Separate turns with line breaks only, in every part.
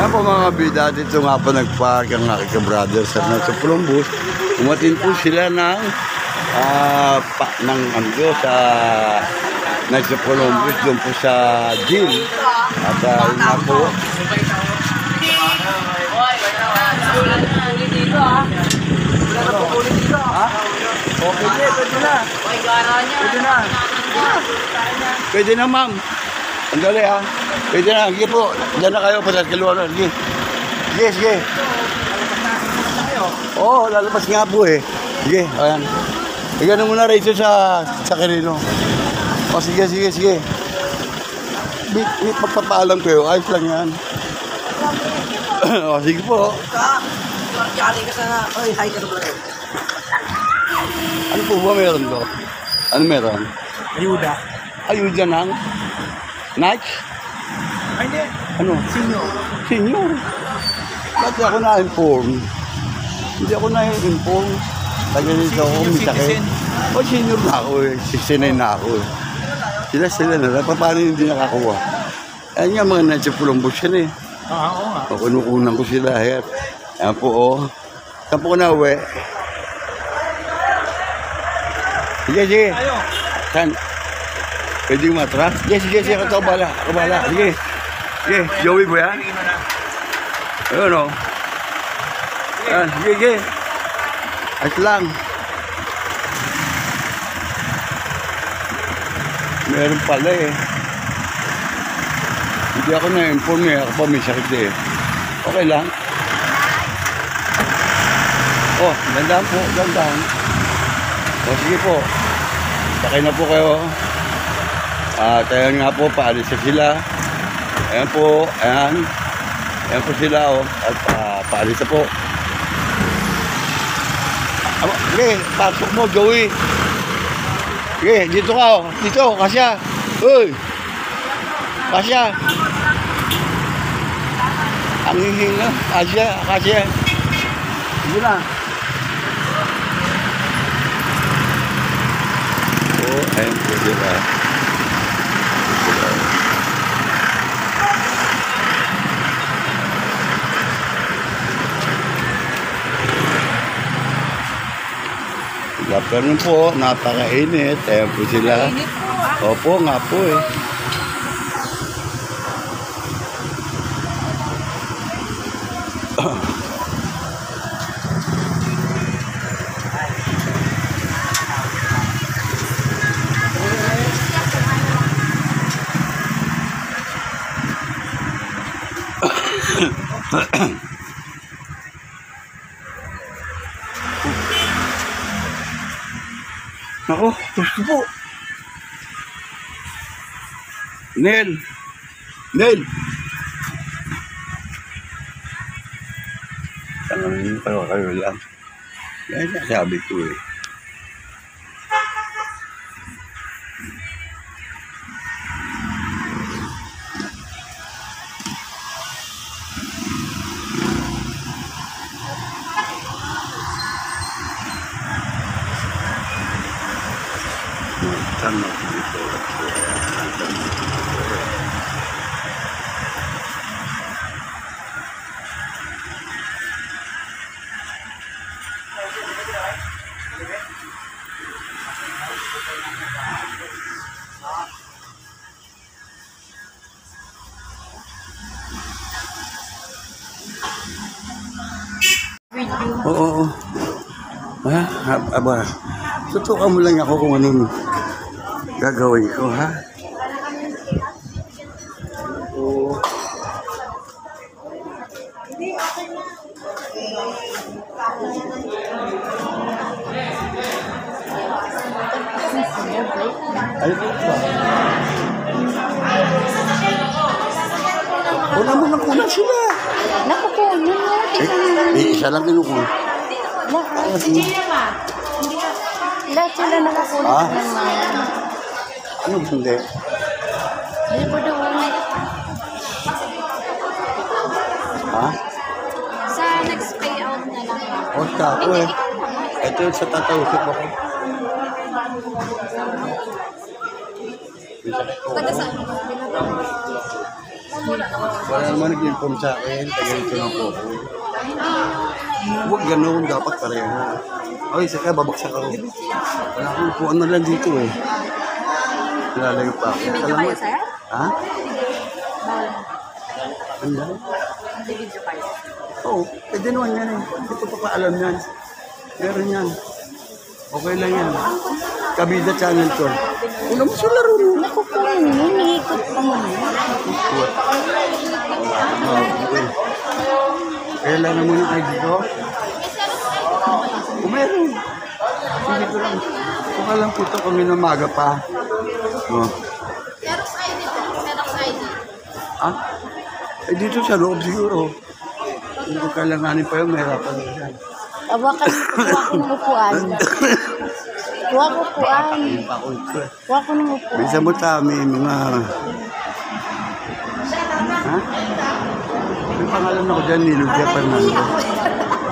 Ayan po mga kabida, dito nga po nagpark ang aking ka-brother sa Columbus. Umatin po sila ng sa Columbus, doon po sa gym. At yun nga po. Okay, pwede na. Pwede na, ma'am. Andali ha. Pwede na. Sige po. Diyan na kayo. Pasas kaluan. Sige. Sige. Oo, lalabas nga po eh. Sige. Ayan. Igano muna rito sa Quirino. O sige. Pagpapaalam kayo. Ayos lang yan. O sige po.
Yari ka sana. Oy, hi ka na pala.
Ano po ba meron do? Ano meron?
Ayuda.
Ayuda ng Nike?
Ay, hindi.
Ano? Senior. Bakit ako na-inform? Hindi ako na-inform. Taga-nito ako, misakit. O, senior na ako eh. 69 na ako eh. Sila na lang. Paano hindi nakakuha? Ayan nga mga nasa Columbus yan eh.
Oo nga.
O, kunukunan ko sila. Ayan po o. Saan po ko na uwi? Sige. Saan? Pwede yung matras? Sige. Ako bala. Sige. Joey po yan? Ayun o. Ayan, sige. At lang. Meron pala eh. Hindi ako na-inform eh. Ako pa may sakit eh. Okay lang. Oh, gandaan po. O sige po. Sakay na po kayo. At ayan nga po, paalis na sila. Ayan po, ayan po sila oh. At paalis na po. Okay, pasok mo, Joey. Okay, dito ka oh. Dito, kasya. Uy! Kasya. Ang hihinga. Kasya. Dito na. Ayan po sila. Pero po, napakainit. Ayan po sila. Opo, nga po eh. Ako, gusto po. Nel. Tangan kayo lang. Yan sabi ko eh. Oo. Aba, tutukan mo lang ako kung anong gagawin ko, ha? Ay, kunan sila.
Naku po, yun nga.
Isa lang kinukuha.
Lahat sila nakakulit ng mga.
Ano hindi?
Hindi po doon.
Ha?
Sa next payout na lang.
O, tako eh. Ito yung sa tatausip ako.
Taga saan?
Wala naman nag-inform sa akin. Tagalito lang po ako. Huwag ganun. Dapat pareho. Ay, saka babaksak ako. Wala akong upuan na lang dito eh. Lalayo pa ako.
Video kayo, sir?
Ha? Ano yan?
Video kayo.
Oo, pwede naman yan eh. Hindi ko pa alam yan. Meron yan. Okay lang yan. Kabida channel ko. Una mo sila rin.
Naku po, iniikot pa mo.
Kailan naman yung ID ko? Kung meron. Sige ko lang. Kung alam ko ito kami na maga pa. Oh. Ah? Eh dito sa loob siguro. Hindi ko kailanganin pa yung mahirapan ko dyan.
Tawakan ko ng upuan. Kuha ko upuan. Kuha ko ng upuan.
Bisa mo kami mga... Ha? May pangalan ako dyan, Niludia Fernando.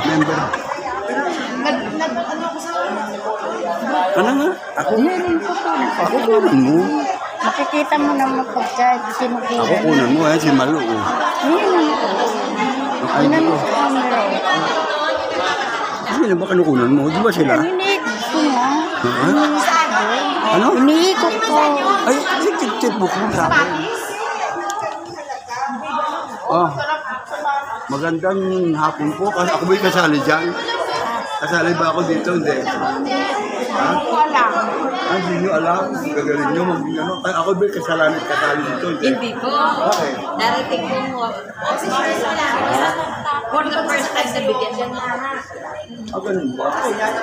Member. Ano nga? Ako?
Meron po po.
Ako kunan mo.
Makikita mo naman pagka
Ako
sinukulan.
kunan mo si Malu.
Yun ang
Ang ID ko.
camera.
Hindi na ba kanukunan mo? Di ba sila?
Iniikot ko nga.
Ha? Ano?
Iniikot ko.
Ay, tip mo kung sa akin. Oh, magandang hapon po. Kasi ako ba'y kasali dyan? Kasali ba ako dito? Hindi. Ha?
Wala.
Ay, hindi nyo alam. Gagaling nyo. Ano? Ay, ako ba'y kasali dito?
Hindi po.
Bakit?
Darating po for the first time na bigyan siya ng
Ah, ganun ba? Hindi ako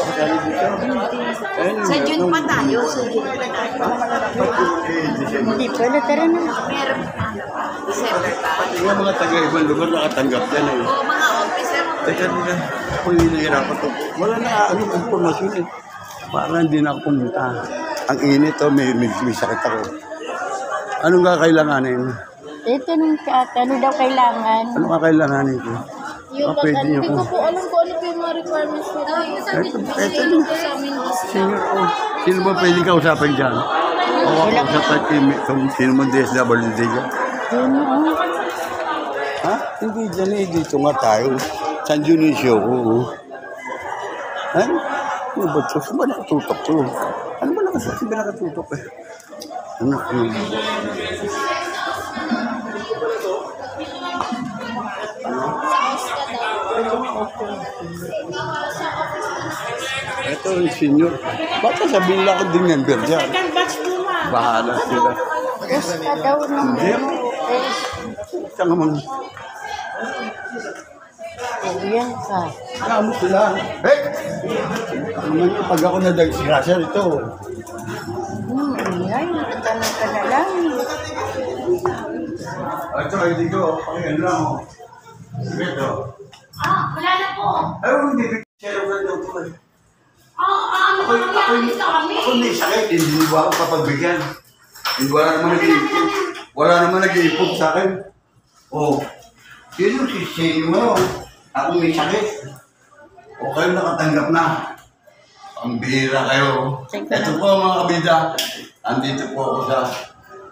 kasali dito.
Sa June pa tayo. Sa June pa tayo.
Hindi pala, tara na.
Meron December pa.
Yung mga taga-ibang lugar nakatanggap yan eh.
O mga officer.
Teka, ako yung nahihirapan to. Wala na informasyon eh. Parang hindi na ako pumunta. Ang init to, may sakit ako. Anong kakailanganin?
Ito nung ano daw kailangan.
Anong kakailanganin ko?
Yung
Pwede niyo
hindi
po.
ko po alam kung ano po yung mga requirements ko.
Ito na. Senior, oh. Sino ba pwedeng kausapin dyan? O ako kausapin kung sino mo DSWD dyan?
Yun o.
Ha? Hindi dyan eh. Dito nga tayo. San Dionisio ko. Ano? Ano ba ito? Saan ba nakatutok to? Ano ba nakatutok eh? Ano? Ito yung senior. Baka sabihin lang ako din member dyan. Bahala sila.
Gusto ka daw ng
Saan naman?
yan ka.
Kamo sila. Hey! Ano man yung pag ako nadagsigrasya ito.
Ay, tanong ka na lang.
Ito, hindi ko. Pakinggan lang ako. Ito.
Wala na po.
Ay, hindi. Share ko ito.
Kami.
Ako may sakit. Hindi mo ako papagbigyan. Hindi wala naman nag-iipon. Wala naman nag-iipon sa akin. Oh. Sino si Shane mo? Ako may sakit. O kayo nakatanggap na. Ang bihira kayo. Ito po mga kabida. Andito po ako sa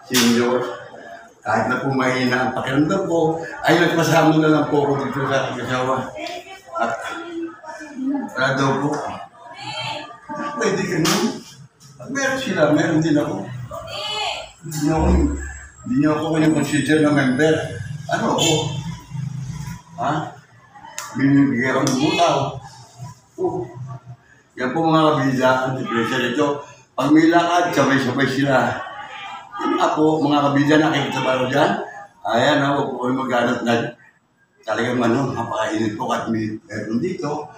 senior. Kahit na po mahina ang pakiramdam ko, ay nagpasama na lang po ako dito sa aking kasawa. At wala daw po. Pwede ka nun. Meron sila, meron din ako. Hindi niyo ako consider na member. Ano ako? Ha? Binibigyan ako ng butaw. Oh. Yan po mga kabida, ang depression ito. Pag may lakad, sabay-sabay sila. Yan nga po, mga kabida, nakikita ba ko dyan? Ayan, huwag po kayo maghanap na talagang napakainit po at may meron dito.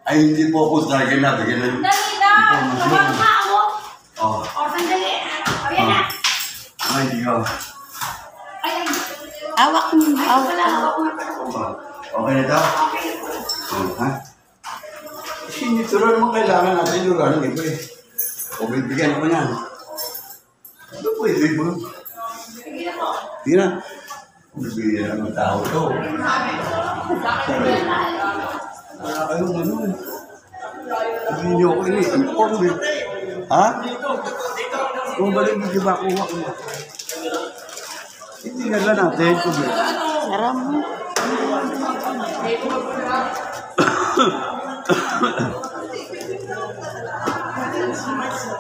Ay, hindi po ako talaga nabigyan ng informasyon. Oh.
Sandali. Ayan na.
Ay, hindi ka.
Awak mo, awak mo.
Okay na daw? Ha? Sinituro naman kailangan natin yung ano iba eh. O bibigyan ko niyan. Ano po ito iba? Hindi na. Bibigyan ng tao ito. Wala kayong ano eh. Hindi niyo ako ini-inform eh. Ha? Kung balik hindi ba kuha ko? Tingnan lang natin kung
Sarap mo.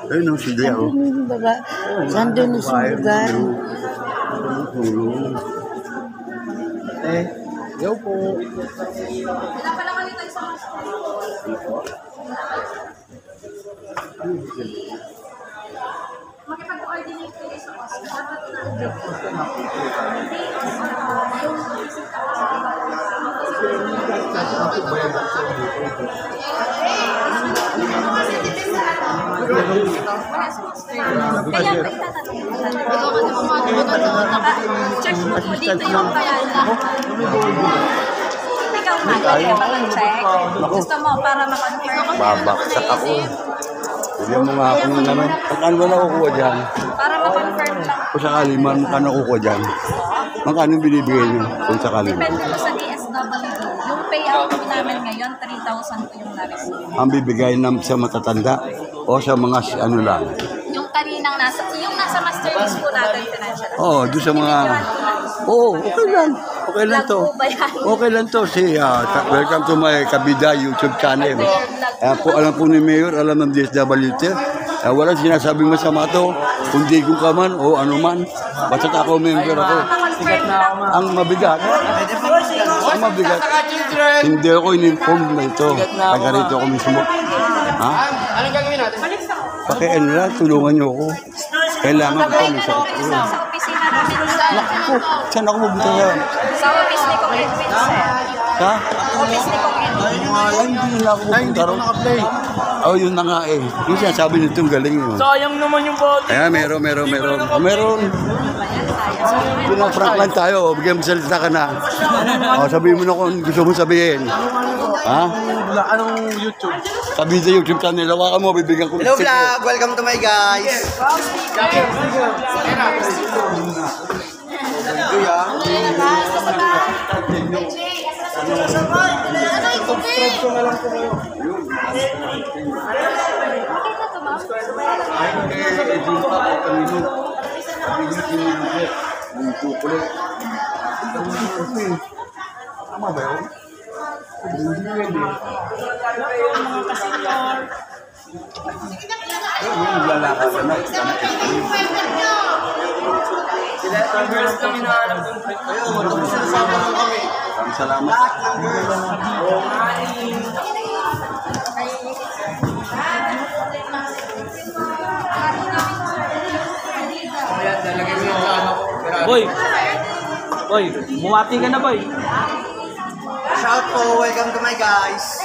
ayun ang sige ako.
Nandun na sa lugar.
Yo po.
Check mo po dito yung kaya ikaw nga, kaya check. Gusto mo para makonfirm.
Babaksak ako. Bigyan mo nga ako ng ano. Magkano ba nakukuha dyan?
Para makonfirm lang.
Kung sakali man, magkano nakukuha dyan? Magkano binibigay nyo kung sakali man?
Depende po sa DSWD. Yung payout po namin ngayon, 3,000 po yung na-receive.
Ang bibigay ng sa matatanda o sa mga ano lang?
Yung kaninang yung nasa master list po natin, financial.
Oo, doon sa mga... Oo, okay lang. Okay lang to.
Vlog po ba yan?
Okay lang to. Welcome to my Kabida YouTube channel. Po, alam po ni Mayor, alam ng DSWD. Walang sinasabing masama to. Kung di ko ka man o ano man. Basta ako member ako.
Makonfirm lang.
Ang mabigat. Ang mabigat. Hindi ako in-inform na ito. Taga rito ako mismo. Ha?
Anong gagawin natin?
Pakiano lang, tulungan niyo ako. Kailangan ko ito. May sakit ko.
Sa opisina namin sa...
Naku, saan ako mabuta yan?
Sa office ni Kong Edwin, sir.
Ha?
Office ni Kong Edwin.
Ay, hindi na ako mabuta ron. Oh, yun na nga eh. Yung sinasabi nitong galing yun.
Sayang naman yung bote.
Kaya meron. Pinaprank lang tayo. Bigyan mo salita ka na. O, sabihin mo na kung gusto mo sabihin. Ha?
Anong YouTube?
Sabihin sa YouTube channel. Hawakan mo, bibigyan ko.
Hello vlog! Welcome to my guys!
Tama ba yun? Naglalakad ka na.
Congress kami na alam kung
Maraming salamat.
Boy! Boy, bumati ka na, boy.
Shout po! Welcome to my guys!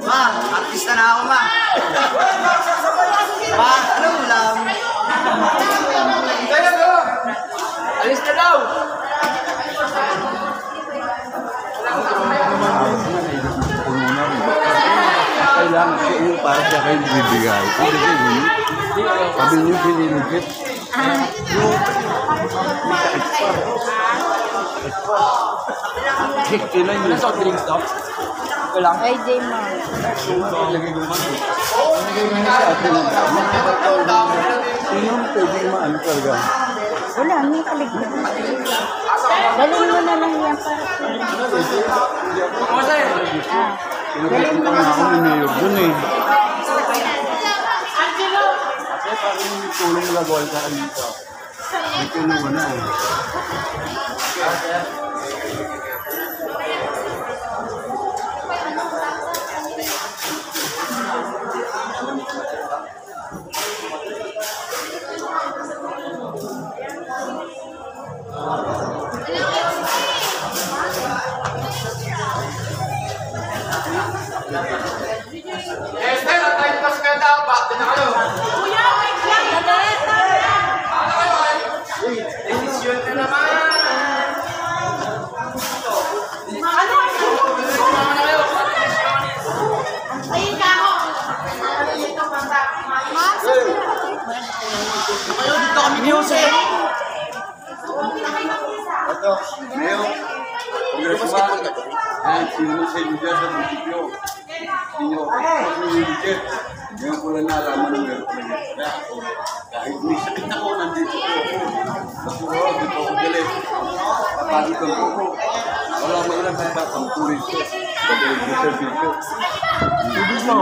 Ma! Artista na ako, ma! Ma! Ano ulam?
Alis na daw!
Kailangan sa iyo para sa kayo bibigay. Sabi niyo sinilugit. Ilan
Ano sa drinks daw? Walang.
Ay, Jay mo.
Sino pwede maano talaga?
Wala, may kaligid. Dalhin mo na lang yan para
Dalhin mo na ako ni Mayor dun eh. Kasi parang yung tulong lagawin sa kanito. Ito naman na eh. Ito, Mayor. Congressman. Sino sa inyo dyan sa munisipyo? Inyo, legit. Ngayon ko lang nalaman ng meron ko na kaya ako, kahit may sakit ako, nandito po ako. Kapuro, dito ako galit. Kapalitan ko po. Wala mo lang nagpatampurin ko. Pagalit ko sa video. Ibig mo.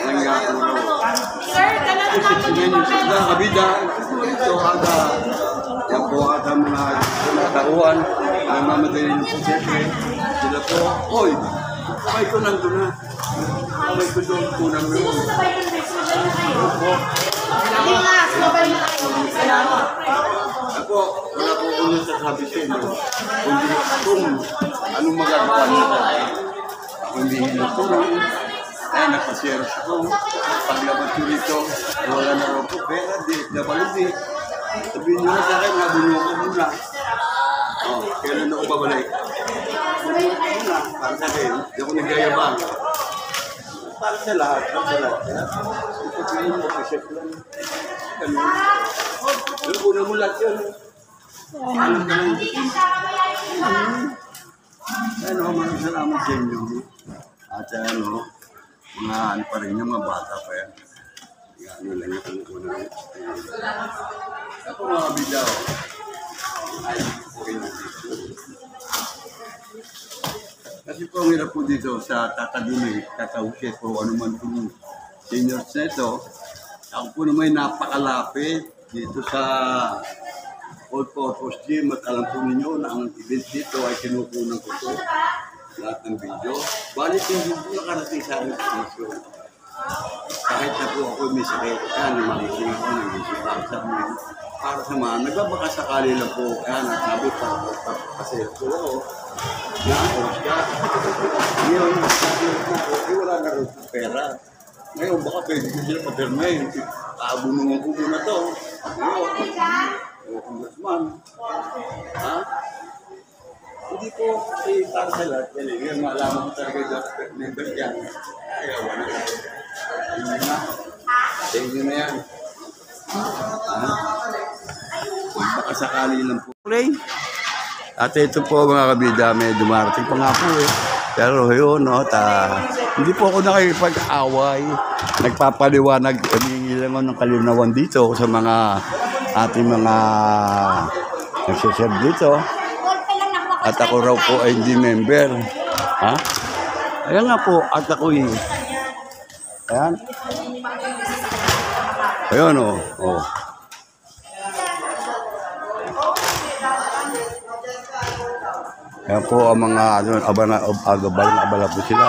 Nangyako na. Kasi yung sila, kabida. Ito ada. Yan po ada mga tauhan. Ang mamadali ng siyempre. Sila po, oy, kamay ko nandun na. Kamay ko doon tunang yun. Ako, wala po ko nang sasabi sa inyo. Kundi kung anong magagawa niyo. Hindi hinatulong. Ay, napasyeros ako. Paglabas ko rito, wala na rin po. Pera, di, nabalog di. Sabihin nyo na sa akin, nabuno ko muna. Oh, kailan ako babalik? Para sa akin, hindi ako nagyayabang. Para sa lahat, para sa lahat. Ito ko yung mag-isip lang. Ganun. Pero una mo lahat yun. Ano, maraming salamat sa inyo. At ano, mga ano pa rin yung mga bata pa yan. Ano lang yung una. Ako mga bidaw. Kasi po ang hirap po dito sa Tataduni, Tatausit po ano man po seniors na ito. Ako po naman napakalapit dito sa Old Purpose Gym at alam po ninyo na ang event dito ay kinukunan ko ito. Lahat ng video. Balik yung video nakarating sa akin sa mission. Kahit na po ako may sakit yan, magising ako, nagising ako sa mga para sa mga nagbabaka sakali lang po yan at sabi pa kasi po ako na coach ka. Ngayon, sabi ko po, wala na rin po pera. Ngayon, baka pwede ko sila paperma yun. Abunungan ko muna to. Ngayon, congressman. Ha? Hindi po kasi para sa lahat. Ngayon, malaman ko talaga yung member yan. Kaya wala. Hindi na. Sa inyo na yan. Baka sakali lang po. At ito po mga kabida, may dumarating pa nga po eh. Pero yun, no, hindi po ako nakikipag-away. Nagpapaliwanag, humingi lang ako ng kalinawan dito sa mga ating mga nagsiserve dito. At ako raw po ay hindi member. Ha? Ayan nga po, at ako eh. Ayan. Ayun, oh. Ayan po ang mga abala po sila.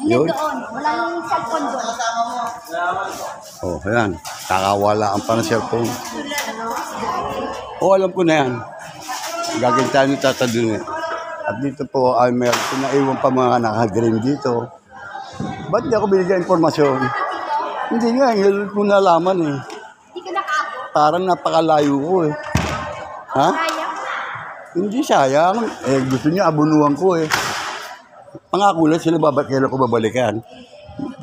Yun.
Wala yung cellphone doon.
Oh, ayan. Kakawalaan pa ng cellphone. Oh, alam ko na yan. Gagantahan yung tatadun eh. At dito po ay may pinaiwan pa mga nakagreen dito. Ba't di ako binigyan informasyon? Hindi nga, hindi ko nalaman eh.
Hindi ka nakaabot.
Parang napakalayo ko eh. Ha?
Sayang.
Hindi sayang. Eh, gusto niya abunuan ko eh. Pangako lang sila kailan ko babalikan.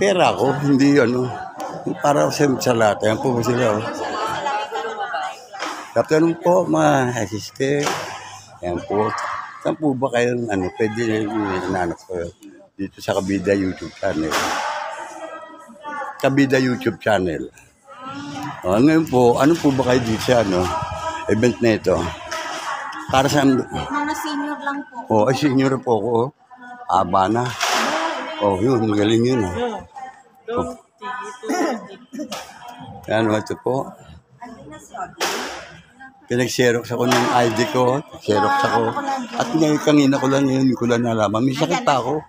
Pera ko, hindi ano. Para sa lahat. Ayan po sila. Oh. Kaptanong po, mga assistant. Ayan po. Saan po ba kayo, pwede nanap ko dito sa Kabida YouTube channel. Kabida YouTube channel. O, ngayon po, ano po ba kayo dito sa event na ito? Para sa...
Mga senior lang po.
Oh, ay senior po ako. Aba na. Oh, yun, magaling yun. Oh. Ano ito po? Pinag-xerox ako ng ID ko. Xerox ako. At ngayon, kanina ko lang yun, ko lang nalaman. May sakit pa ako.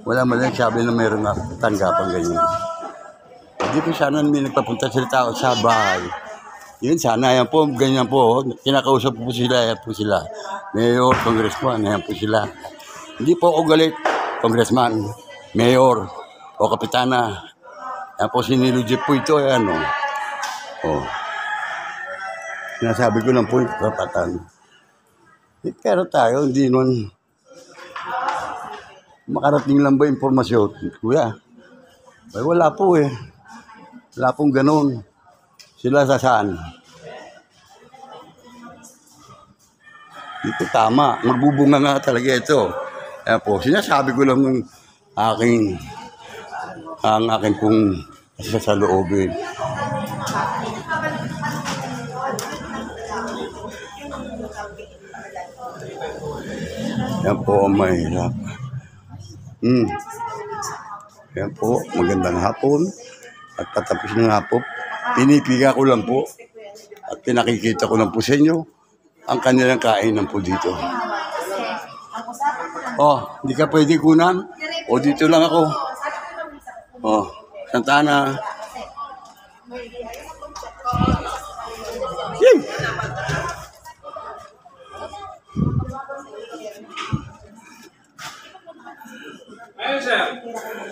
Wala man lang sabi na mayroon nga tanggapan ganyan. Hindi ko sana may nagpapunta sila tao sa bahay. Yun, sana yan po, ganyan po. Kinakausap po sila, yan po sila. Mayor, congressman, yan po sila. Hindi po ako galit, congressman, mayor, o kapitana. Yan po sinilujip po ito, yan o. Oh. Sinasabi ko lang po, kapatan. Pero tayo, hindi nun. Makarating lang ba informasyon? Kuya, ay wala po eh. Wala pong ganun. Sila sa saan? Dito tama. Magbubunga nga talaga ito. Kaya po, sinasabi ko lang ng ang aking pong sasaloobin. Yan po ang mahirap. Yan po, magandang hapon. At patapos ng hapon, pinipiga ko lang po. At pinakikita ko lang po sa inyo ang kanilang kainan po dito. Oh, hindi ka pwede kunan? O dito lang ako. Oh, Santana. Yay!
Ayun, sir.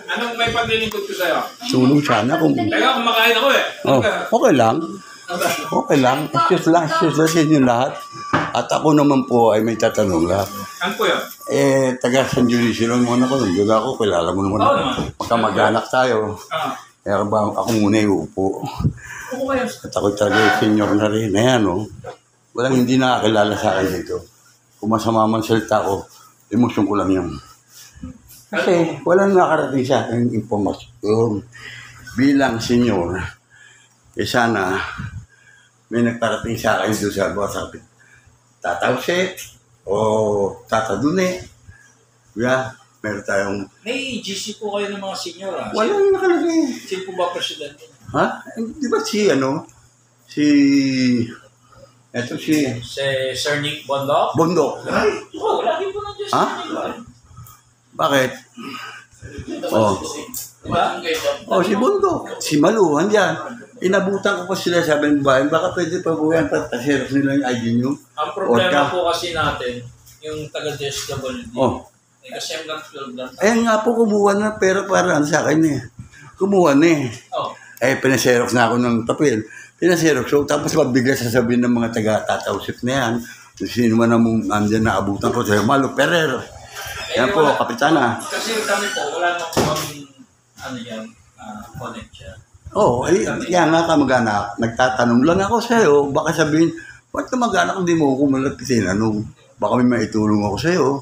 Anong may paglilingkod ko sa'yo?
Tulong sana kung...
Teka, kumakain ako eh.
Oh, okay lang. Okay lang. Excuse lang sa inyo lahat. At ako naman po ay may tatanong lang.
Ano po yun?
Taga San Dionisio lang muna ko. Nandun ako, kilala mo naman.
Oo naman.
Magkamag-anak tayo. Kaya ba ako muna iupo.
Oo kayo.
At ako talaga senior na rin. Ayan, oh. Walang hindi nakakilala sa akin dito. Kung masama man salita ko, emosyon ko lang yun. Kasi walang nakarating sa akin informasyon. Bilang senior, sana may nagparating sa akin doon sa WhatsApp. Tatawset o tatadune. Kaya meron tayong...
May GC po kayo ng mga senior ah.
Walang nakalagay.
Sino po ba presidente?
Ha? Di ba si Eto si...
Si Sir Nick Bondok?
Bondok.
Oo, lagi po nandiyan
Ha?
si Nick.
Bakit? Oh.
Diba?
Si Bondok. Si Malu, andyan. Inabutan ko pa sila sa ng bayan. Baka pwede pa buwan pa. Kasi nila yung ID nyo.
Ang problema po kasi natin, yung taga-DSWD.
Oh.
Kasi hanggang 12 lang.
Ayan nga po, kumuha na. Pero para sa akin eh. Kumuha na eh.
Oh.
Pinaserox na ako ng papel. Pinaserox. So, tapos mabigla sasabihin ng mga taga-tatausip na yan. Sino man ang andyan na abutan ko. Sa'yo, Malu Ferrer. Yan po, kapitana.
Kasi kami po, wala na po kami, connect siya.
Oo, yan nga kamag-anak. Nagtatanong lang ako sa'yo. Baka sabihin, ba't kamag-anak hindi mo ako malapitin? Baka may maitulong ako sa'yo.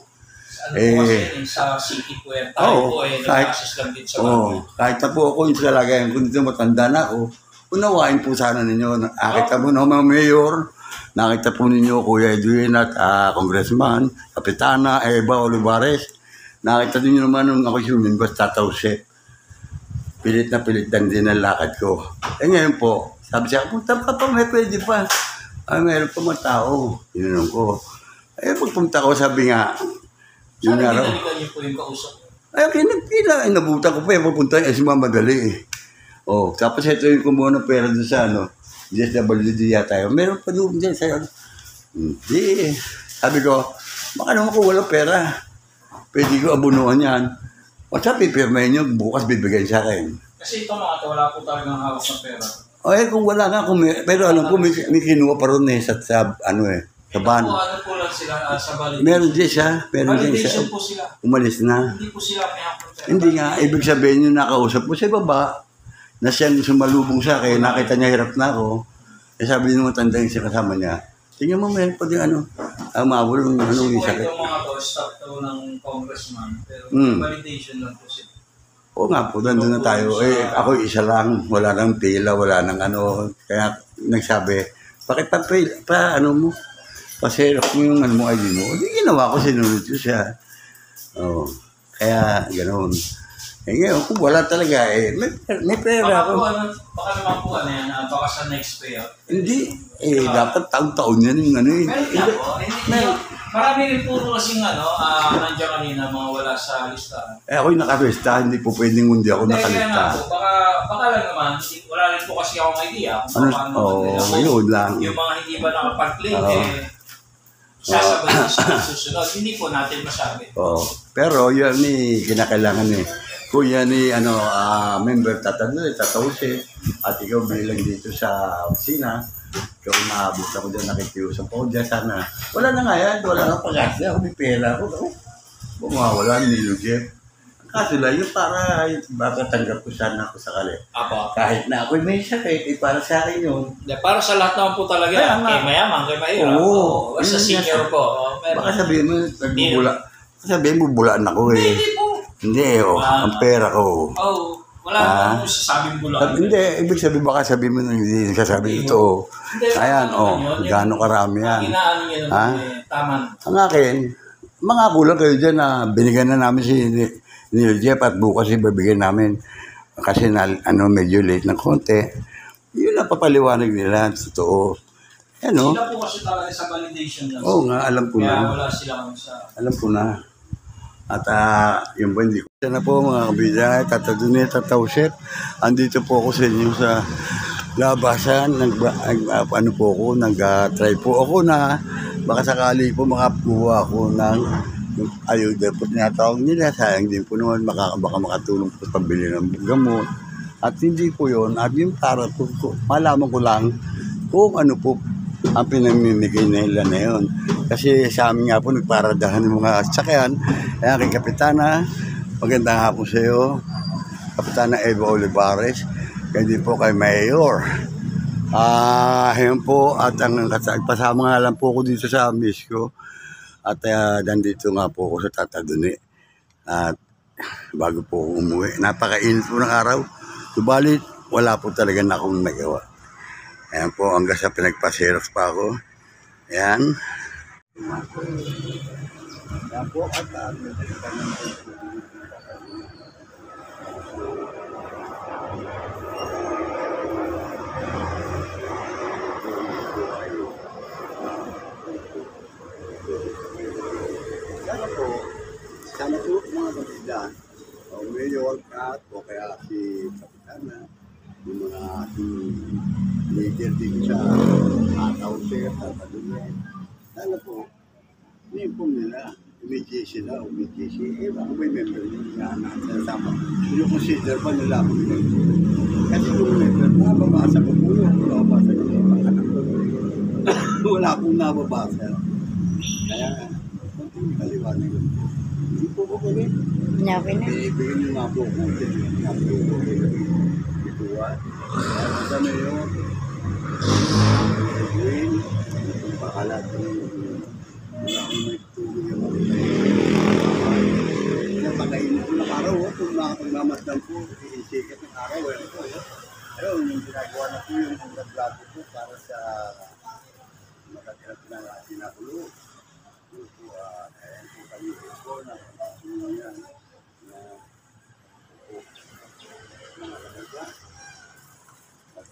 Ano po kasi sa city po yan, tayo po nag-access lang din sa bahay.
Kahit na po ako yung kalagayan ko dito, matanda na ako, unawain po sana ninyo. Nakita po na mga mayor, nakita po ninyo Kuya Edwin at Congressman, Kapitana, Eva Olivares. Nakita ninyo naman nung ako human bus tatawse. Pilit na pilit lang din ang lakad ko. Ngayon po, sabi siya, punta pa pa, may pwede pa. Meron pa mga tao. Tinanong ko. Pagpunta ko, sabi nga, yun nga raw.
Sabi niyo po yung kausap.
Inabutan ko pa, pupunta yung madali eh. Tapos ito yung kumuha ng pera doon sa DSWD yata yun. Meron pa doon dyan sa'yo. Hindi. Sabi ko, baka naman ko walang pera. Pwede ko abunuan yan. Sabi, pirmahin nyo, bukas bibigay sa akin.
Kasi ito mga ito, wala po talagang hawak ng pera.
Kung wala nga, pero alam ko, may kinuha pa ron sa ban.
Ano po lang sila sa validation?
Meron din siya.
Validation po sila.
Umalis na.
Hindi po sila may hawak ng pera.
Hindi nga, ibig sabihin yung nakausap mo sa baba, na siyang sumalubong sa akin, nakita niya hirap na ako. Sabi din mo, tanda yung siya kasama niya. Tingnan mo, meron pa din mawal yung yung sakit.
Kasi po mga to, stop to ng congressman, pero validation lang po sila.
Oo nga po, nandun na tayo. Ako isa lang, wala nang pila, wala nang Kaya nagsabi, bakit pa-serok mo yung mo ID mo. Hindi ginawa ko, sinunod ko siya. Kaya, ganoon. Ngayon, kung wala talaga, may pera ako.
Baka naman po baka sa next payout.
Hindi, dapat taon-taon yan yung
Marami rin po kasing nandiyan kanina, mga wala sa listahan.
Ako'y nakalista, hindi po pwedeng hindi ako nakalista.
Baka lang naman, wala rin po kasi akong idea kung paano
yun lang.
Yung mga hindi ba nakapag-claim, sasabayin sa susunod. Hindi po natin masabi.
Pero yun kinakailangan kung yan member tatawsi at ikaw bilang dito sa opisina, ikaw maabot ako dyan, nakikiusap ako dyan sana. Wala na nga yan, wala na pag-asa, ako may pera ako. Bumawala, nilugip. Kaso lang, yung para baka tanggap ko sana ako sa kali.
Apo.
Kahit na ako'y may sakit, para sa akin yun.
Para sa lahat naman po talaga,
Kaya nga.
kay mayaman, kay mahirap.
Oo.
Sa senior po. Meron.
Baka sabihin mo, nagbubula. Sabihin mo, bulaan ako eh.
Hindi po.
Hindi, ang pera ko.
Wala naman po sasabing bulaan.
Hindi, ibig sabihin baka sabihin mo na hindi nagsasabi ito. Ayan, gaano karami yan.
Ang inaano niya naman, tama.
Ang akin, mga kulang kayo dyan na binigyan na namin si Neil Jeff at bukas ibabigyan namin. Kasi medyo late ng konti. Yun ang papaliwanag nila, totoo. Ano?
Sila po kasi talaga sa validation lang.
Oo nga, alam ko
Kaya
na.
wala silang sa...
Alam ko na. At yun po, hindi ko. Yan na po mga kabida, Tatadunit at Tausep. Andito po ako sa inyo sa labasan. Nag-try po ako na baka sakali po makakuha ako ng ayuda po tinatawag nila. Sayang din po naman baka makatulong po sa pambili ng gamot. At hindi po yun. At yung para po, malaman ko lang kung ano po ang pinamimigay nila na yun. Kasi sa amin nga po, nagparadahan ng mga sakyan. Kaya kay Kapitana, magandang hapon sa iyo. Kapitana Eva Olivares. Kaya din po kay Mayor. Ayun po, at pasama nga lang po ako dito sa miss ko. At nandito nga po ako sa Tataduni. At bago po ako umuwi, napakainit po ng araw. Subalit, wala po talaga na akong nagawa. Ayan po, hanggang sa pinagpa-xerox pa ako. Ayan. Ayan po, at sana po mga kapitán, medyo workout o kaya si Kapitana, yung mga leader din sa ataw siya, Tatadunit. Sana po, ni-inform nila, UMGC na, UMGC, baka may member nila na sama. Consider pa nila ako nila. Kasi kung member, nababasa ko po yun, nababasa ko yung mga anak ko. Wala akong nababasa. Kaya, konting kaliwanag yun. Hindi po ko kami.
Nyabi na.
Ibigin nyo nga po ako. Hindi nga po ko. Ituwan. Kaya na yun. Edwin. Itong pakalat. Wala akong may tuloy yung mga napakainit ko ng araw. Kung nakapagmamasdan po, isikat ng araw. Ayun, yung ginagawa na po yung naglago po para sa matatirap na sinakulo. Ayan po kami po na yan na mga talaga. At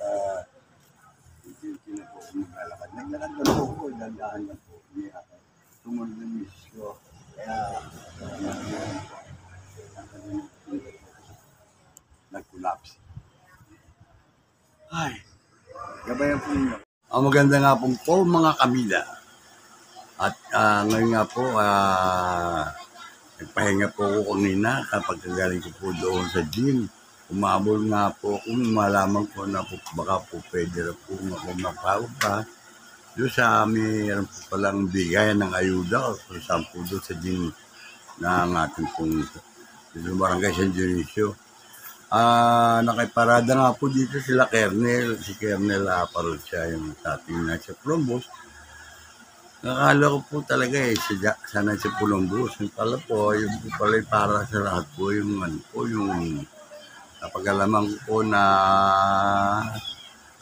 hindi na po maglalakad. Naglalakad na po ko, dandahan na po. Tumunod ng miss ko. Kaya nag-collapse. Ay, gabayan po ninyo. Ang maganda nga po mga kamila. At ngayon nga po, nagpahinga po ako kanina kapag galing ko po doon sa gym. Umabol nga po ako, malaman ko na po, baka po pwede na po ako mapaupa. Doon sa amin, meron po palang bigayan ng ayuda kung saan po doon sa gym ng ating pong barangay San Dionisio. Nakiparada nga po dito sila Kernel, si Kernel Aparocha, yung ating nasa Columbus. Nakakala ko po talaga sana sa Columbus. Yung pala po, yung pala para sa lahat po, yung napag-alaman ko na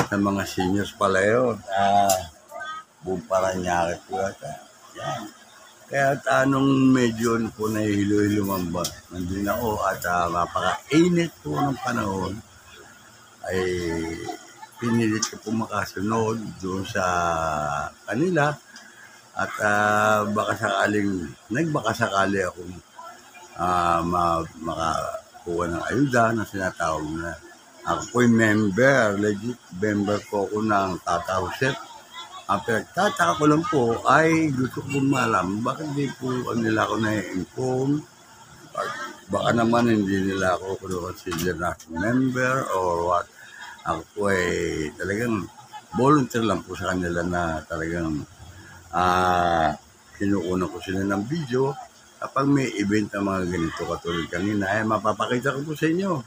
sa mga seniors pala yun. Buong Paranaque po yata. Yan. Kaya anong medyo po nahihilo-hilo mamba. Nandun ako at mapaka-init po ng panahon ay pinilit ko po makasunod doon sa kanila. At baka sakali akong makakuha ng ayuda na sinatawag na. Ako po'y member, legit member po ako ng Tausep. Ang pinagtataka ko lang po ay gusto ko malam bakit di po nila ako na-inform. Baka naman hindi nila ako consider na member or what. Ako po ay talagang volunteer lang po sa kanila na talagang kinukunan ko sila ng video kapag may event na mga ganito katulad kanina, ay mapapakita ko po sa inyo.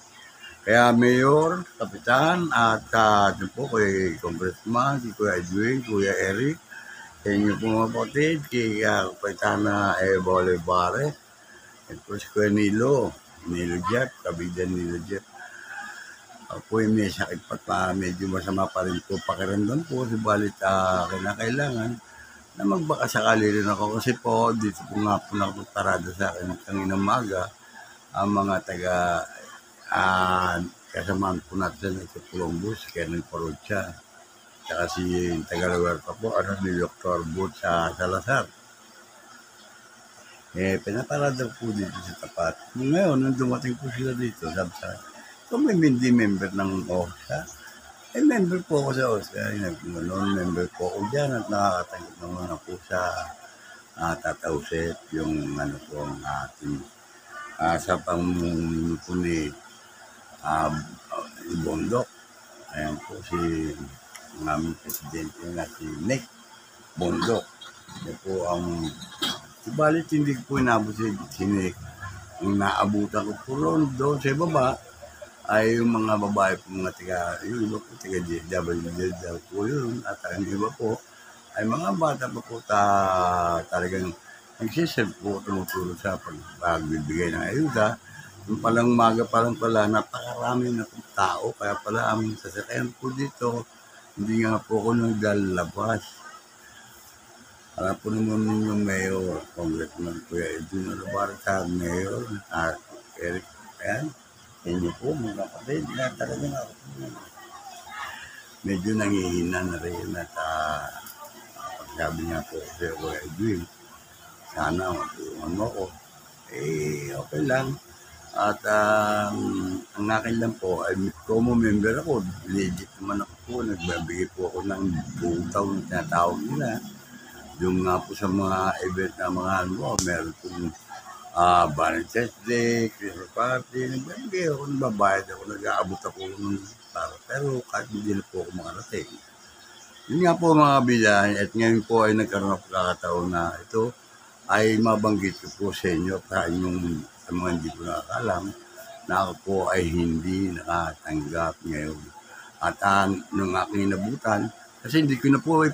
Kaya Mayor, Kapitan, at ito po kay Congressman, si Kuya Edwin, Kuya Eric, sa inyo po mga kapatid, kay Kapitana Bolivare, at po si Kuya Nilo Jeff, Kabidan Nilo Jeff. Ako may sakit pa, medyo masama pa rin po pakiramdam po, subalit kinakailangan na magbaka sakali rin ako kasi po dito po nga po nakapagparada sa akin kanina maga ang mga taga kasamaan po natin sa Columbus, Kernel Parucha, saka si Tagalawer pa po, ni Dr. Boots sa Salazar. Pinaparada po dito sa tapat. Ngayon, nung dumating po sila dito, sabi sa kung may hindi member ng OSA, member po ako sa OSA. Noon, member po ako dyan at nakakatanggap naman ako sa Tatauset, yung ano po ang ating sa pamumuno po ni Bondok. Ayan po si aming presidente na si Nick Bondok. Yan po ang ibalit hindi ko po inabot si Nick. Ang naabutan ko po doon sa baba ay yung mga babae po mga yung iba po taga JWL po yun at ang iba po ay mga bata pa po talagang nagsiserve po tumutulong sa pagbibigay ng ayuda. Yung palang maga palang pala, napakarami na pong tao. Kaya pala ang sasakyan po dito, hindi nga po ako naglalabas. Alam po naman yung Mayor, Congressman Kuya Edwin Alvarez sa Mayor, Eric, ayan, inyo po mga kapatid, na talagang ako medyo nangihina na rin at pagsabi nga po sa Kuya Edwin, sana matulungan mo ko. Okay lang. At ang akin lang po ay como member ako, legit naman ako po, nagbabigay po ako ng buong taon na tinatawag nila. Yung nga po sa mga event na mga meron pong Valentine's Day, Christmas party, nagbabigay ako, nagbabayad ako, nag-aabot ako ng para. Pero kahit hindi na po ako makarating. Yun nga po mga bilahan, at ngayon po ay nagkaroon ako kakataon na ito ay mabanggit ko po sa inyo sa inyong sa mga hindi ko nakakalam na ako po ay hindi nakatanggap ngayon. At nung aking inabutan, kasi hindi ko na po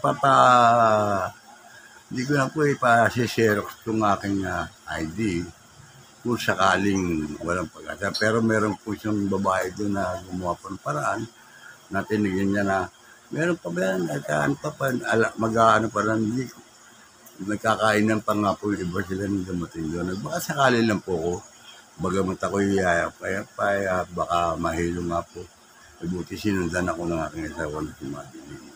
ipasishare itong aking ID kung sakaling walang pag-asa. Pero meron po isang babae doon na gumawa pa ng paraan na tinigyan niya na meron pa ba yan? Mag-ano pa lang, hindi nagkakainan pa nga po yung iba sila nung dumating doon. Baka sakali lang po ako, bagamat ako yayap-yayap, baka mahilo nga po. Buti sinundan ako ng aking asawa na si Madeline.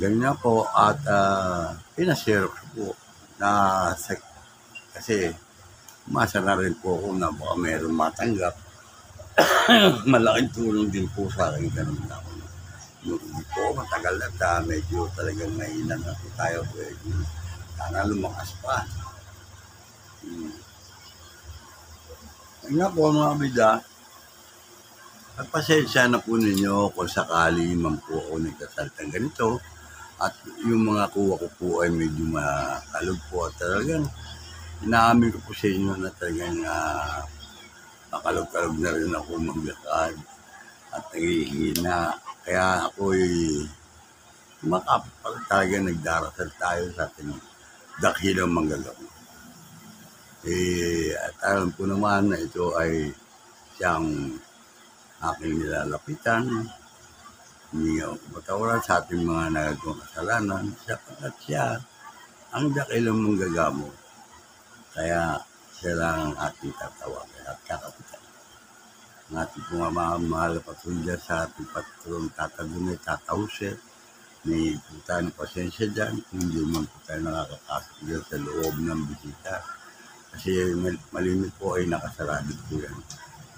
Ganyan po at pinashare ko po na kasi masa na rin po ako na baka meron matanggap. Malaking tulong din po sa akin ganun na ako. Hindi po matagal na medyo talagang nailan na po tayo. Sana lumakas pa. Nga po mga bida, pagpasensya na po ninyo kung sakali man po ako nagkasaltang ganito at yung mga kuha ko po ay medyo makalog po at talagang inaamin ko po sa inyo na talagang makalog-kalog na rin ako maglakad at nagihina. Kaya ako'y makapal talaga nagdarasal tayo sa ating dakilang manggagawa. At alam ko naman na ito ay siyang aking nilalapitan, hindi ako patawaran sa ating mga nagagawang kasalanan, sapagkat siya ang dakilang manggagamo. Kaya siya lang ang ating tatawagan at kakapitan. Ang ating mga mahal na patulya sa ating patron tatadunay tatauset, may po tayo ng pasensya dyan, kung hindi man po tayo nakakapasok dyan sa loob ng bisita. Kasi malimit po ay nakasarado po yan.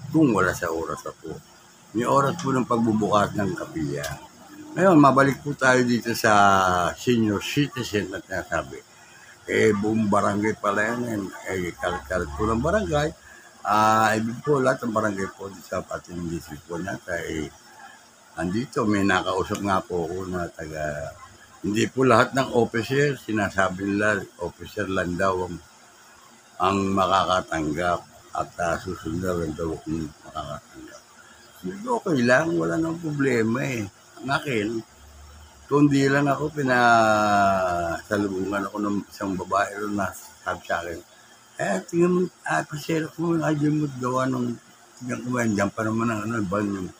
Kung wala sa oras na po. May oras po ng pagbubukas ng kapilya. Ngayon, mabalik po tayo dito sa senior citizen na sinasabi. Buong barangay pala yan. Kalit-kalit po ng barangay. Ibig po lahat ng barangay po sa ating district po natin andito. May nakausap nga po ako na hindi po lahat ng officer, sinasabi nila, officer lang daw ang ang makakatanggap at susunod ang daw kung makakatanggap. Okay lang, wala nang problema eh. Ang akin, kundi lang ako pinasalubungan ako ng isang babae ron na sabi sa akin, tingnan mo, pasero ko yung ID mo gawa nung tingnan ko man, dyan pa naman ang ban yung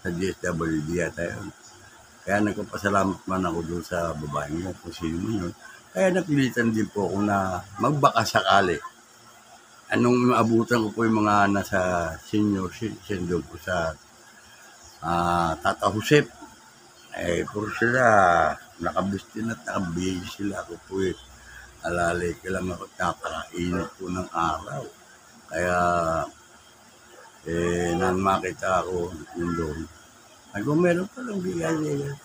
sa DSWD yata yun. Kaya nagpapasalamat man ako doon sa babae mo kung sino mo yun. Kaya napilitan din po ako na magbaka sakali. Anong maabutan ko po yung mga nasa senior citizen doon po sa Tata Josep. Puro sila, nakabistin at nakabihis sila. Ako po alalay ka lang ako, napakainit po ng araw. Kaya, nang makita ako yun doon, ako meron pa lang bigay.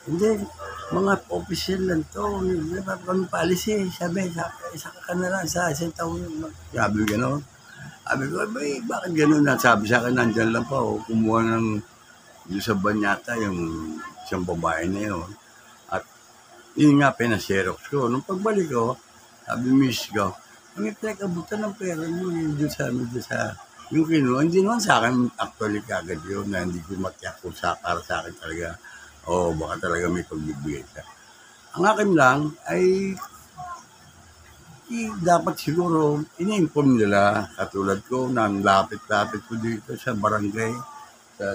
Hindi, mga official lang to. Hindi pa kami paalis eh. Sabi, isa ka na lang sa isang taon. Sabi gano'n. Sabi ko, bakit gano'n na? Sabi sa akin, nandyan lang pa. Kumuha ng yung sa banyata, yung isang babae na yun. At yun nga, pinaserox ko. Nung pagbalik ko, sabi, miss ko, ang pinag-abutan ng pera mo, yung doon sa yung kinuha, hindi naman sa akin actually kagad yun na hindi ko matiyak kung para sa akin talaga baka talaga may pagbibigay ka. Ang akin lang ay dapat siguro ini-inform nila katulad ko na lapit-lapit ko dito sa barangay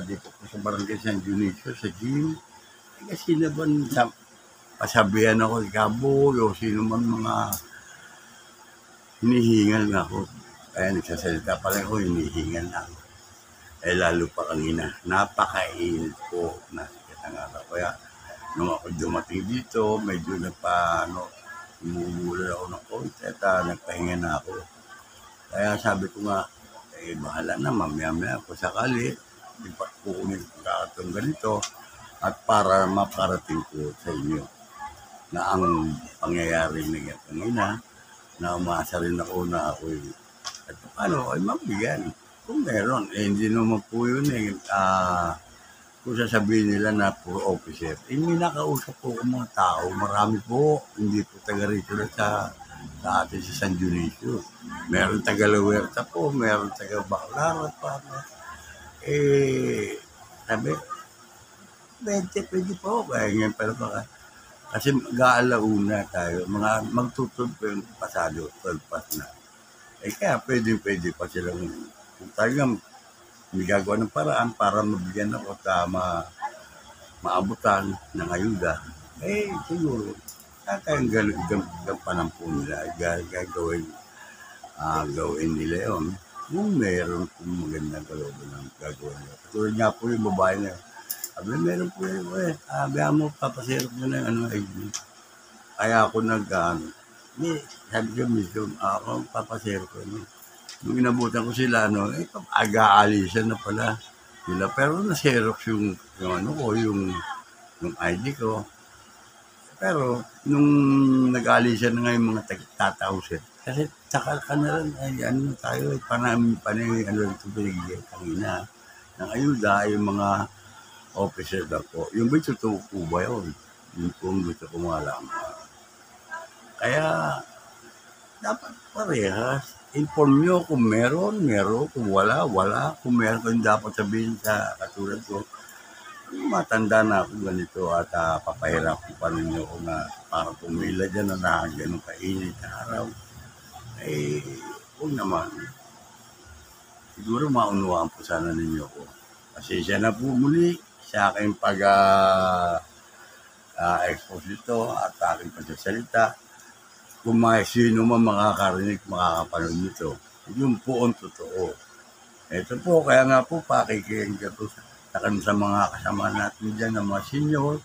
dito po sa barangay San Dionisio sa gym. Kasi naman pasabihan ako ikabo o sino man mga hinihingal na ako. Kaya nagsasalita pa rin ako, hinihingal na ako. Lalo pa kanina, napakainit po na sikat ang araw. Kaya nung ako dumating dito, medyo umulol ako ng konti at nagpahinga na ako. Kaya sabi ko nga, bahala na, mamaya-maya ako sakali, kukunin ko kakatong ganito at para maparating ko sa inyo na ang pangyayari na kanina, na umasa rin ako na ako'y at paano ay mabigyan. Kung meron, hindi naman po yun kung sasabihin nila na po officer. May nakausap po ng mga tao, marami po, hindi po taga rito na sa atin sa San Dionisio. Meron taga Lahuerta po, meron taga Baclaran pa. Sabi, 20 po, kaya ngayon pala baka. Kasi mag-aalauna tayo, magtutod po yung pasado, 12 pas na. Kaya pwede pa silang, kung talagang may gagawa ng paraan para mabigyan ako at maabutan ng ayuda, siguro, kayang gampanan po nila, gawin nila yun. Kung meron kung magandang kalooban ng gagawin nila. Katulad nga po yung babae na, sabi, meron po yun, mo, papasirap mo na yung Kaya ako sabi ko mismo, ako papasero ko. Nung inabutan ko sila, aga-alisan na pala sila. Pero na-xerox yung ID ko. Pero nung nag-alisan na nga yung mga tatausin, kasi saka ka na rin, tayo, panay, ito binigyan kanina, ng ayuda, yung mga officer na po. Yung ba totoo po ba yun? Yung po gusto ko malaman. Kaya, dapat parehas. Inform nyo kung meron. Kung wala. Kung meron ko yung dapat sabihin sa katulad ko. Matanda na ako ganito at papahirap ko pa ninyo ko na para pumila dyan na ganun kainit na araw. Huwag naman. Siguro maunawaan po sana ninyo ko. Kasi siya na po muli sa aking pag-expose dito at aking pagsasalita. Kung sino man makakarinig, makakapanood nito. Yun po ang totoo. Ito po, kaya nga po, pakikinig ko sa mga kasama natin dyan, ng mga senior,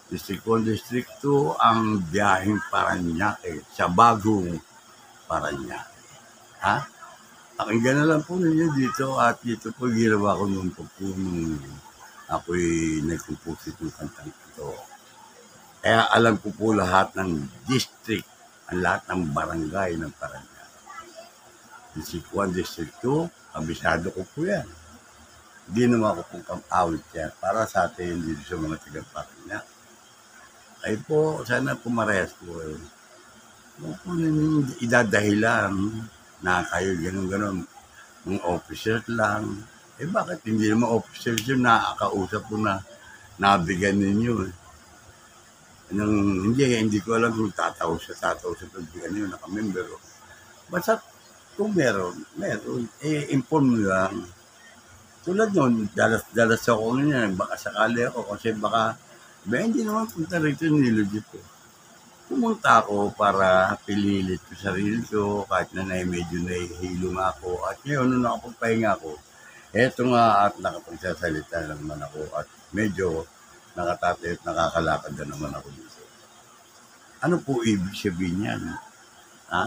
District 1, District 2, ang biyaheng Parañaque, sa bagong Parañaque. Pakinggan na lang po ninyo dito at dito po ginawa ko nung ako'y nag-compose itong kantang ito. Kaya alam ko po lahat ng district, ang lahat ng barangay ng Parañaque. District 1, District 2, kabisado ko po yan. Hindi naman ako pong pang-awit yan para sa atin dito sa mga taga-Parañaque. Ay po, sana pumarehas po. Huwag po ninyo idadahilan na kayo ganun-ganun, mga officer lang. Bakit hindi naman officer yun nakakausap ko na nabigyan ninyo eh. Hindi ko alam kung tataw sa pagbigyan ninyo, nakamember. Basta kung meron, inform nyo lang. Tulad nun, dalas ako ngayon, baka sakali ako kasi baka, hindi naman punta rito nilogit ko. Pumunta ako para pililit ko sarili ko, kahit na medyo nahihilo nga ako. At ngayon, nung nakapagpahinga ako, eto nga at nakapagsasalita naman ako at medyo nakatatay at nakakalakad na naman ako dito. Ano po ibig sabihin yan? Ha?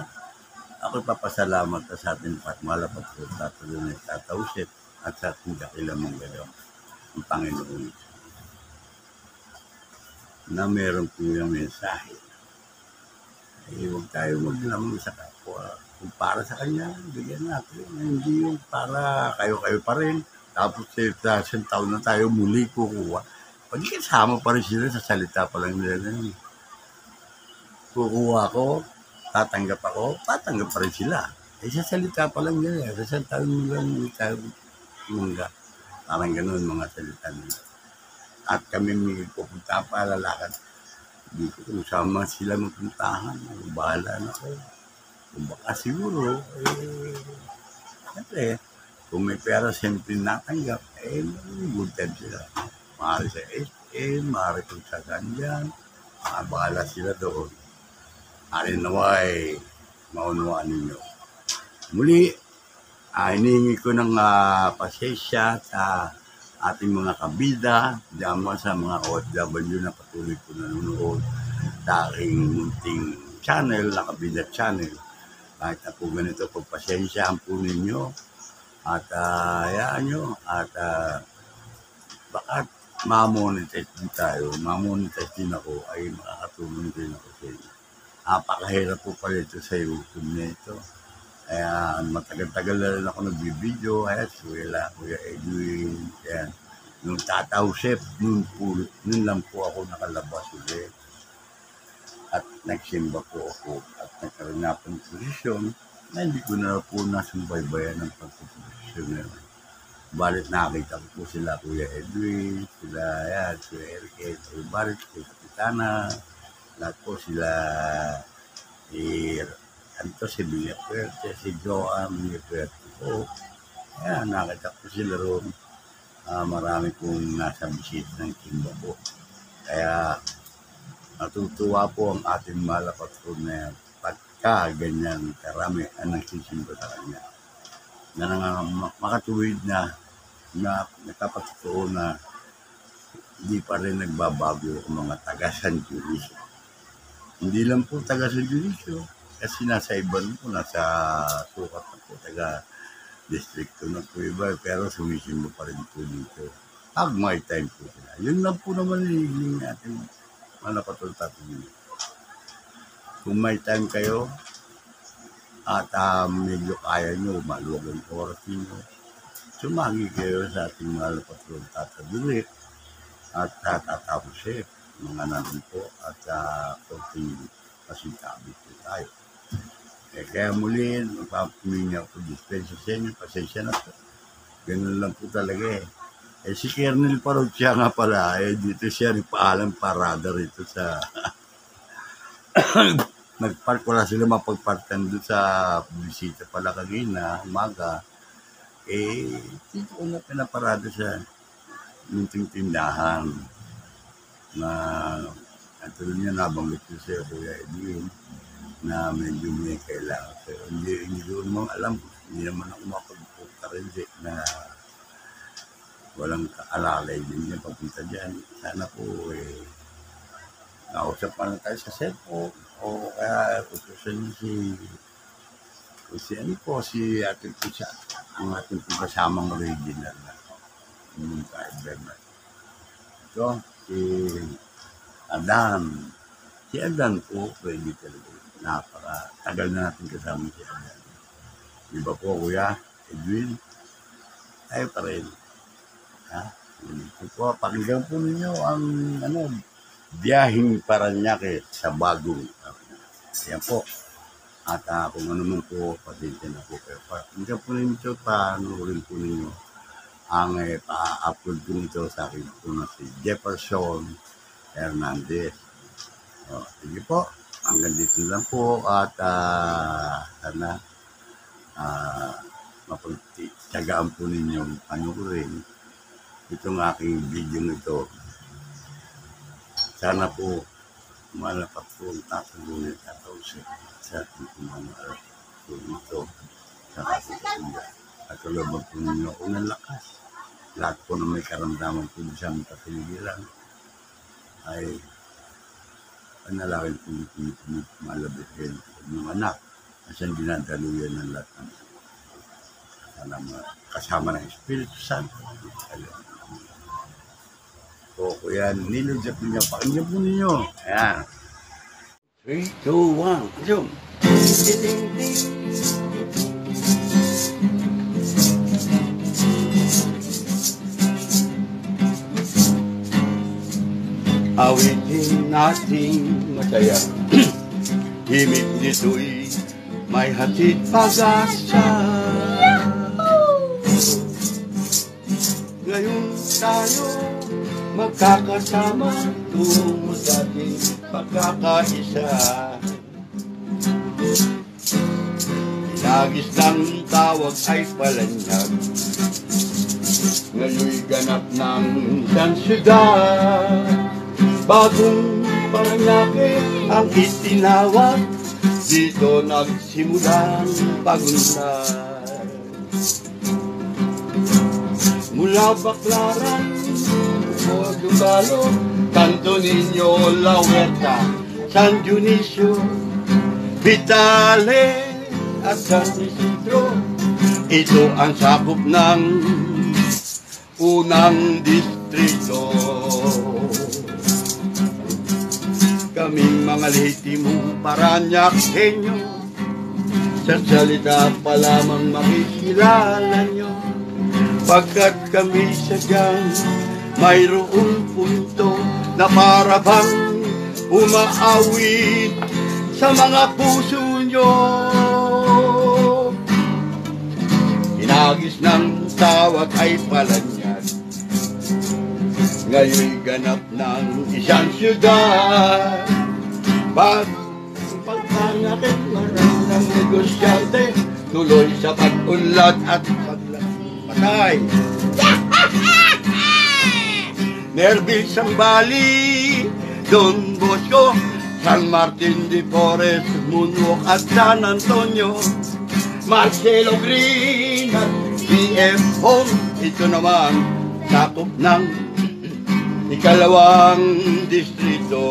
Ako papasalamat sa ating patmalapat ko sa ating nagtatawsit at sa ating dakilamang galaw ang Panginoon na meron po yung mensahe. Huwag tayo maglamang sa kapwa. Kung para sa kanya, bigyan natin. Hindi yung para kayo pa rin. Tapos sa isang taon na tayo muli kukuha. Pag kasama pa rin sila sa salita pa lang nila na kukuha ko, tatanggap pa rin sila. Sa salita pa lang nila. Sa isang taon nila tayo mungga. Parang ganun mga salita nila. At kami may pupunta pa, lalakad. Hindi ko kung sama sila magpuntahan. Bahala na ko. Kung baka siguro, siyempre, kung may pera siyempre natanggap, good time sila. Maaari sa maaari kung saan dyan. Bahala sila doon. Alin naway, maunawaan ninyo. Muli, hinihingi ko ng pasensya sa ating mga kabida, diyan sa mga OFW na patuloy ko nanonood sa aking munting channel, na kabida channel. Kahit na po ganito, pagpasensyaan po ninyo at hayaan nyo at baka ma-monetize din tayo, ma-monetize din ako ay makakatulong din ako sa inyo. Napakahirap po pala ito sa YouTube na ito. Kaya matagal-tagal na rin ako nagbibideo. Kaya Kuya Edwin. Yan. Nung tatawsip, nun lang po ako nakalabas ulit. At nagsimba po ako. At nagkaroon na akong posisyon na hindi ko na po nasumbaybayan ng pagpuposisyon na yun. Balit nakita ko po sila Kuya Edwin, sila Kuya Eric, balit Kuya Kapitana, lahat po sila si Villa Puerte, si Joan Villa Puerte po. Kaya nakita ko sila roon. Marami pong nasa bisit ng Kimba po. Kaya natutuwa po ang ating malapat po na pagka ganyan karami ang nagsisimba sa kanya. Na makatuwid na nakapatutuo na hindi pa rin nagbabago ang mga taga-San Dionisio. Hindi lang po taga-San Dionisio, kasi nasa iban po, nasa sukat na po, taga-districto na po iba, pero sumisimba pa rin po dito. Pag may time po sila. Yun lang po naman hiling natin, malapatol-tatol. Kung may time kayo, at medyo kaya nyo, maluwag ang oras nyo, sumagi kayo sa ating malapatol-tatol at tatapos mga natin po at konting pasintabi po tayo. Kaya muli, magpapamingi ako dispensa sa inyo, pasensya na po. Ganun lang po talaga si Kernel Parokya nga pala, dito siya nagpaalam parada rito sa nagpark wala sila mapagparkan doon sa bisita pala kagina, umaga. Dito ko na pinaparada sa munting tindahan na tulad niya nabanggit ko siya Kuya Edwin na medyo may kailangan. Pero hindi ko naman alam, hindi naman ako mapagpunta rin na walang kaalalay din niya papunta dyan. Sana po nausap pa lang tayo sa cellphone o kaya utusan niyo si ating po siya, ang ating po kasamang original na yung kaibigan. So, si Adan po, pwede talaga. Napaka-tagal na natin kasama si Adan. Di ba po, Kuya Edwin? Tayo pa rin. Po, pakinggan po ninyo ang biyahing Paranaque sa bagong. Yan po. At kung ano man po, pasensya na po. Pero hindi po ninyo ito, panurin po ninyo. Ang pa-upload ko nito sa akin po na si Jefferson Hernandez. Sige po, hanggang dito lang po. At sana mapagtyagaan po ninyong panurin itong aking video nito. Sana po malapat po ang tatanungin at sa ating mga ito sa ating at kalabang po ninyo ako ng lakas. Lahat po na may karamdaman po sa aming kapiligiran ay panalangin po nito malabigin ng anak at siyang dinadaluyan ng lahat ng sana kasama ng Espiritu Santo. So, kuya, nilodya po niya. Pakinggan po ninyo. Ayan. 3, 2, 1. Zoom. Awitin nating masaya. Himig nito'y may hatid pag-asa. Ngayon tayo magkakasama tungo sa ating pagkakaisa. Inagis ng tawag ay palanyag. Ngayon'y ganap ng isang syudad. Bagong Paranaque ang itinawag. Dito nagsimulang pagunlad. Mula Baclaran o Dugalo, Santo Niño, La Huerta, San Dionisio, Vitale at San Isidro. Ito ang sakop ng unang distrito. Kaming mga lehitimong Paranaqueño, sa salita pa lamang makikilala nyo. Pagkat kami sadyang mayroong punto na para bang umaawit sa mga puso nyo. Inagis ng tawag ay palanyag. Ngayon'y ganap ng isang syudad. Pagpanakit maraming negosyante, tuloy sa pag-unlad at patay. Nervis ang Bali, Don Bosco, San Martin de Porres, Munwok at San Antonio, Marcelo Green at BF Home. Ito naman sakop ng ikalawang distrito.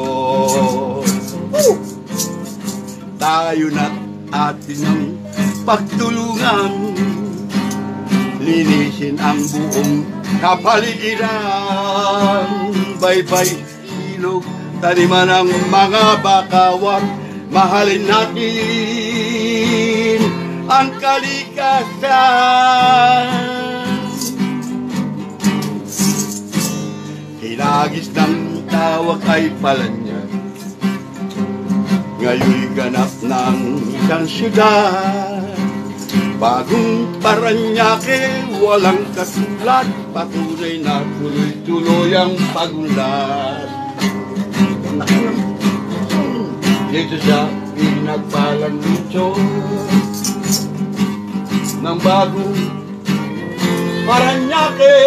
Tayo na atin ang pagtulungan, linisin ang buong kapaligiran. Baybay, silog, taniman ng mga bakawan. Mahalin natin ang kalikasan. Hinagis ng tawag ay palanyag. Ngayon'y ganap ng isang syudad. Bagong Paranaque, walang katulad. Patuloy na tuloy-tuloy ang pagunlad. Dito sa pinagpalang nicho ng bagong Paranaque.